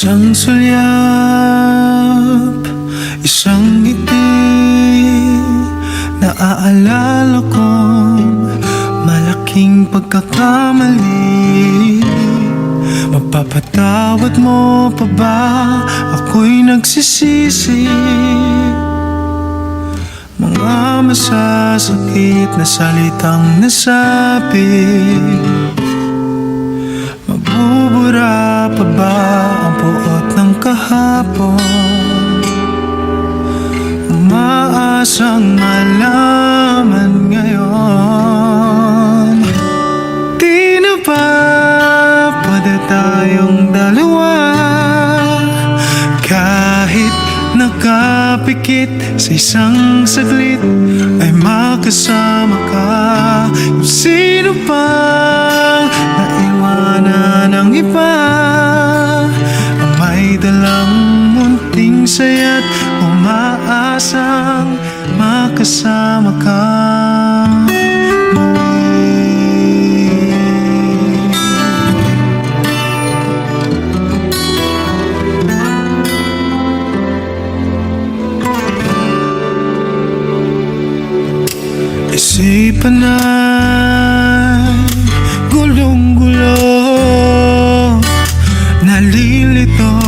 Isang sulyap, isang ngiti, naaalala kong malaking pagkakamali. Mapapatawad mo pa ba? Ako'y nagsisisi. Mga masasakit na salitang nasabi, mabubura pa ba ang puot ng kahapon? Umaasang malaman ngayon, di na ba pwede tayong dalawa? Kahit nakapikit sa isang saglit ay makasama ka. Kung sino pang naiwanan ng iba, ang may dalang munting saya't umaasang makasama ka muli. Isipan ay gulong-gulo, nalilito,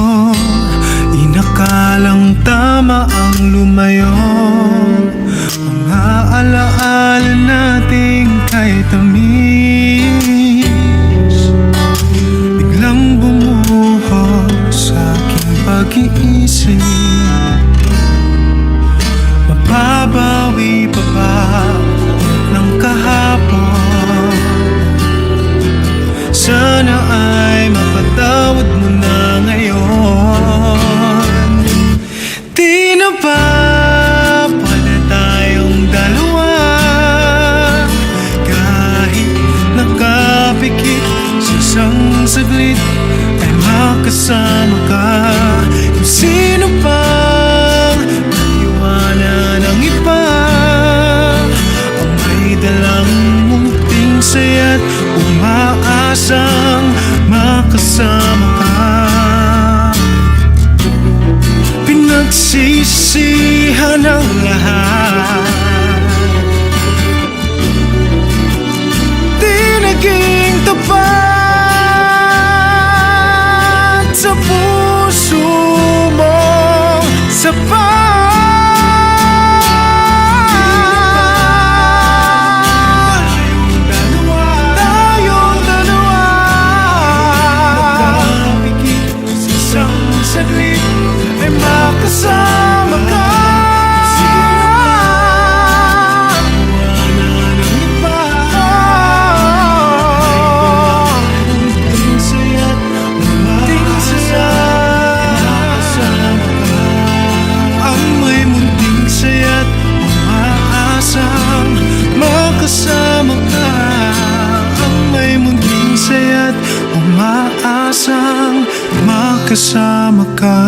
inakalang tama ang lumayo. Mga alaala nating kay tamis, biglang bumuhos sa aking pag-iisip. Mababawi pa ba ng kahapon? Sana ay mapatawad mo na ngayon. Di na ba pwede tayong dalawa? Kahit nakapikit sa isang saglit ay makasama ka. Kung sino pang naiwanan ng iba, ang may dalang munting saya't umaasang makasama ka. Pinagsisihan ang lahat, di naging tapat sa puso mong sapat. Saglit ay makasama ka. Wala nang iba, munting saya't makasama ka. Ang may munting saya't umaasang makasama ka. Ang may munting saya't umaasang makasama ka.